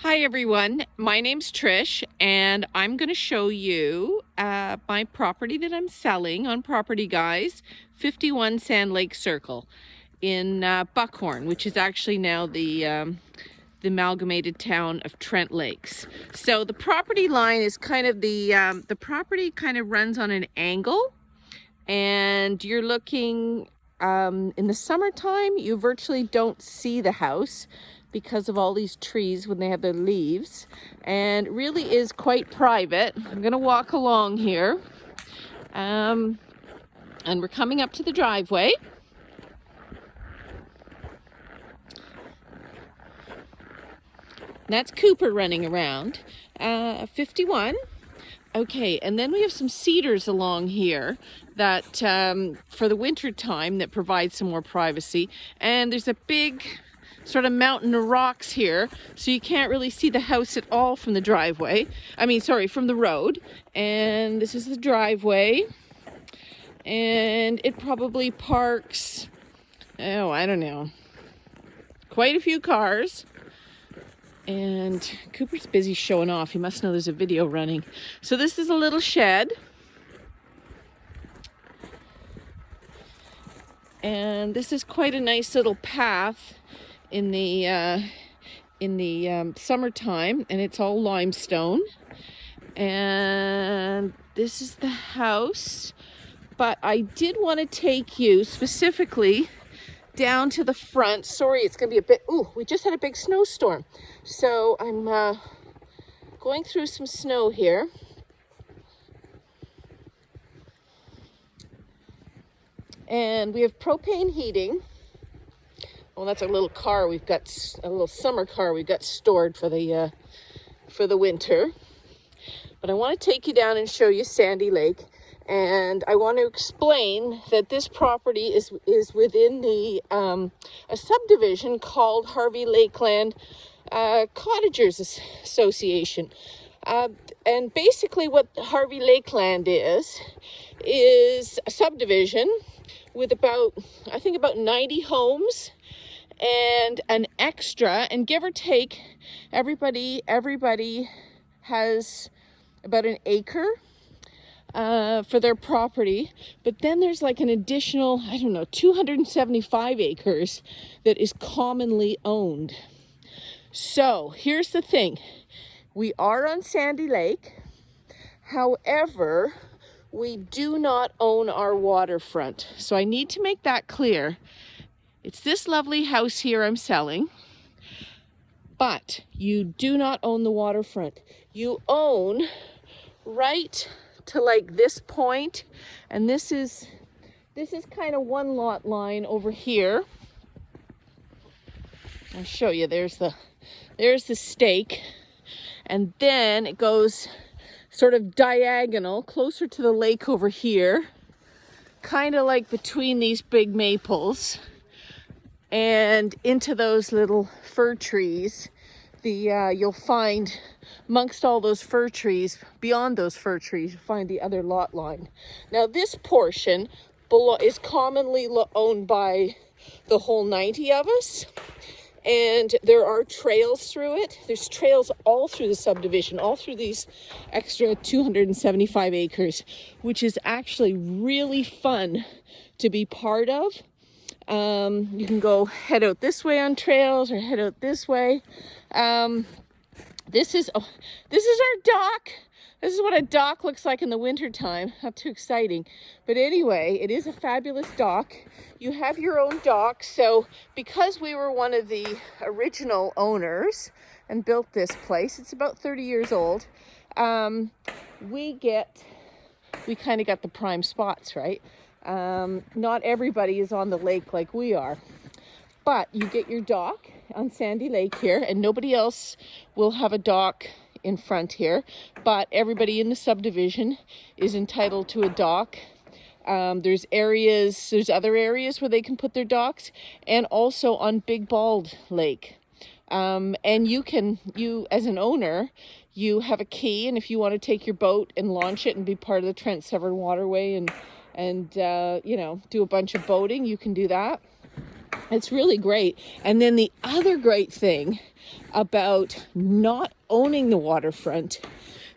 Hi everyone, my name's Trish and I'm going to show you my property that I'm selling on Property Guys, 51 Sand Lake Circle in Buckhorn, which is actually now the amalgamated town of Trent Lakes. So the property line is kind of the property kind of runs on an angle, and you're looking in the summertime you virtually don't see the house because of all these trees when they have their leaves, and it really is quite private. I'm gonna walk along here and we're coming up to the driveway. That's Cooper running around. 51. Okay, and then we have some cedars along here that for the winter time that provide some more privacy, and there's a big sort of mountain of rocks here, so you can't really see the house at all from the driveway. From the road. And this is the driveway, and it probably parks, oh, I don't know, quite a few cars. And Cooper's busy showing off. He must know there's a video running. So this is a little shed. And this is quite a nice little path in the summertime, and it's all limestone. And this is the house. But I did want to take you specifically down to the front. Sorry, it's gonna be a bit, we just had a big snowstorm. So I'm going through some snow here. And we have propane heating. Well, that's a little car we've got, a little summer car we've got stored for the winter. But I want to take you down and show you Sandy Lake. And I want to explain that this property is within a subdivision called Harvey Lakeland Cottagers Association. And basically what Harvey Lakeland is a subdivision with about 90 homes and an extra, and give or take, everybody has about an acre for their property. But then there's like an additional, 275 acres that is commonly owned. So here's the thing. We are on Sandy Lake. However, we do not own our waterfront. So I need to make that clear. It's this lovely house here I'm selling, but you do not own the waterfront. You own right to like this point, and this is kind of one lot line over here. I'll show you. There's the stake, and then it goes sort of diagonal closer to the lake over here, kind of like between these big maples and into those little fir trees. You'll find amongst all those fir trees, beyond those fir trees, you'll find the other lot line. Now this portion is commonly owned by the whole 90 of us, and there are trails through it. There's trails all through the subdivision, all through these extra 275 acres, which is actually really fun to be part of. You can go head out this way on trails or head out this way. This is our dock. This is what a dock looks like in the winter time. Not too exciting, but anyway, it is a fabulous dock. You have your own dock. So because we were one of the original owners and built this place, it's about 30 years old. We kind of got the prime spots, right? Not everybody is on the lake like we are, but you get your dock on Sandy Lake here, and nobody else will have a dock in front here, but everybody in the subdivision is entitled to a dock. There's other areas where they can put their docks, and also on Big Bald Lake. And you as an owner, you have a key, and if you want to take your boat and launch it and be part of the Trent Severn Waterway and do a bunch of boating, you can do that. It's really great. And then the other great thing about not owning the waterfront,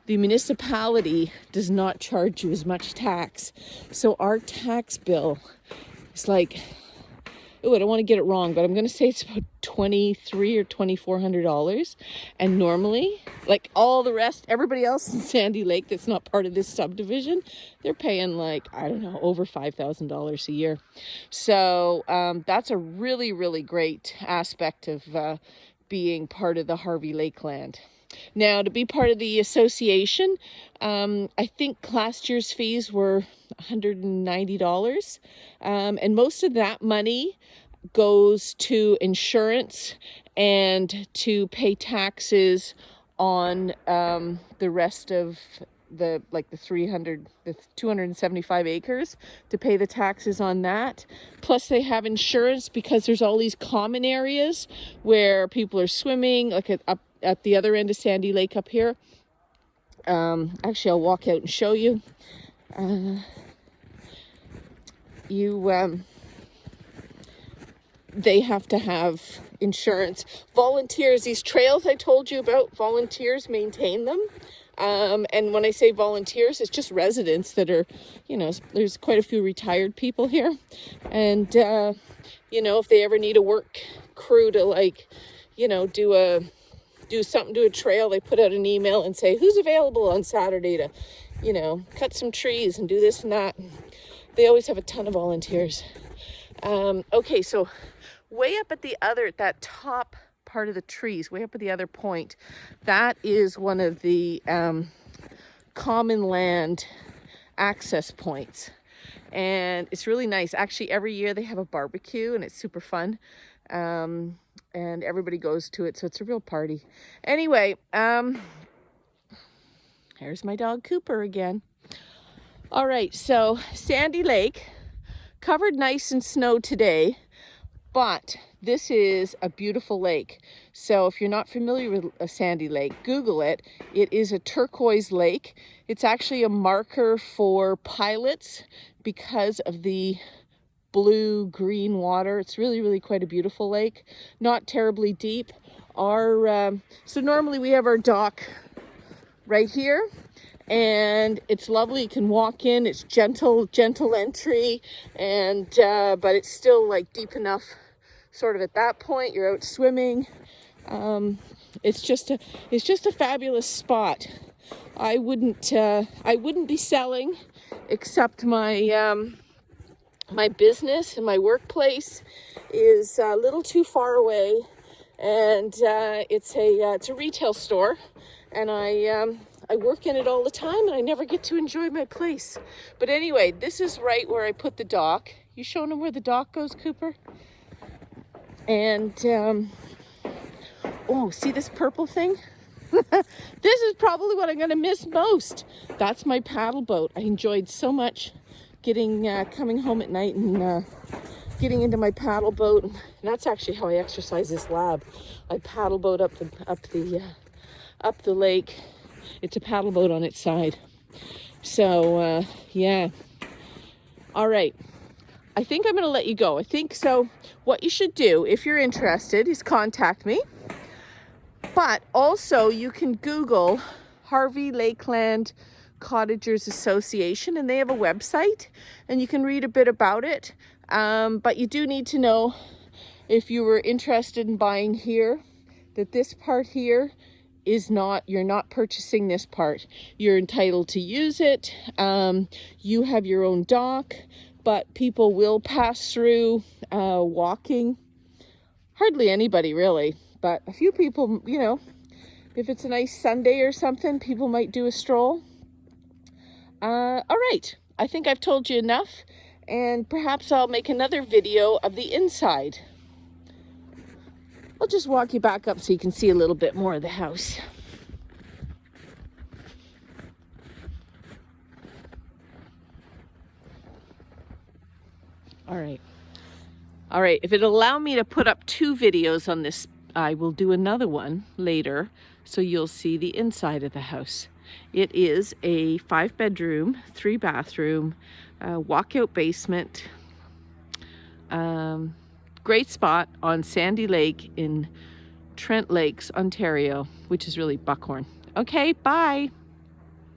the municipality does not charge you as much tax. So our tax bill is like, oh, I don't want to get it wrong, but I'm going to say it's about $2,300 or $2,400. And normally, like all the rest, everybody else in Sandy Lake that's not part of this subdivision, they're paying like, I don't know, over $5,000 a year. So that's a really, really great aspect of being part of the Harvey Lakeland. Now, to be part of the association, I think last year's fees were $190. And most of that money goes to insurance and to pay taxes on the rest of the 275 acres, to pay the taxes on that. Plus they have insurance because there's all these common areas where people are swimming, like up at the other end of Sandy Lake up here. Actually, I'll walk out and show you. They have to have insurance. Volunteers, these trails I told you about, volunteers maintain them. And when I say volunteers, it's just residents that are, there's quite a few retired people here. And, if they ever need a work crew to do a trail, they put out an email and say, who's available on Saturday to, cut some trees and do this and that. They always have a ton of volunteers. Okay, so way up at that top part of the trees, way up at the other point, that is one of the common land access points. And it's really nice. Actually, every year they have a barbecue and it's super fun. And everybody goes to it, so it's a real party. Anyway, here's my dog Cooper again. All right, so Sandy Lake, covered nice in snow today, but this is a beautiful lake. So if you're not familiar with a Sandy Lake, Google it. It is a turquoise lake. It's actually a marker for pilots because of the blue-green water. It's really, really quite a beautiful lake. Not terribly deep. So normally we have our dock right here. And it's lovely. You can walk in. It's gentle entry, and but it's still like deep enough. Sort of at that point, you're out swimming. It's just a fabulous spot. I wouldn't be selling, except my my business and my workplace is a little too far away, and it's a retail store, and I work in it all the time and I never get to enjoy my place. But anyway, this is right where I put the dock. You showing them where the dock goes, Cooper? And, see this purple thing? This is probably what I'm going to miss most. That's my paddle boat. I enjoyed so much coming home at night and getting into my paddle boat. And that's actually how I exercise this lab. I paddle boat up the lake. It's a paddle boat on its side. So, yeah. All right. I think I'm going to let you go. I think so. What you should do, if you're interested, is contact me. But also, you can Google Harvey Lakeland Cottagers Association, and they have a website, and you can read a bit about it. But you do need to know, if you were interested in buying here, that this part here you're not purchasing this part. You're entitled to use it. You have your own dock, but people will pass through walking. Hardly anybody really, but a few people, if it's a nice Sunday or something, people might do a stroll. All right, I think I've told you enough, and perhaps I'll make another video of the inside. I'll just walk you back up so you can see a little bit more of the house. All right, if it'll allow me to put up 2 videos on this, I will do another one later, so you'll see the inside of the house. It is a 5-bedroom, 3-bathroom, walkout basement, great spot on Sandy Lake in Trent Lakes, Ontario, which is really Buckhorn. Okay, bye.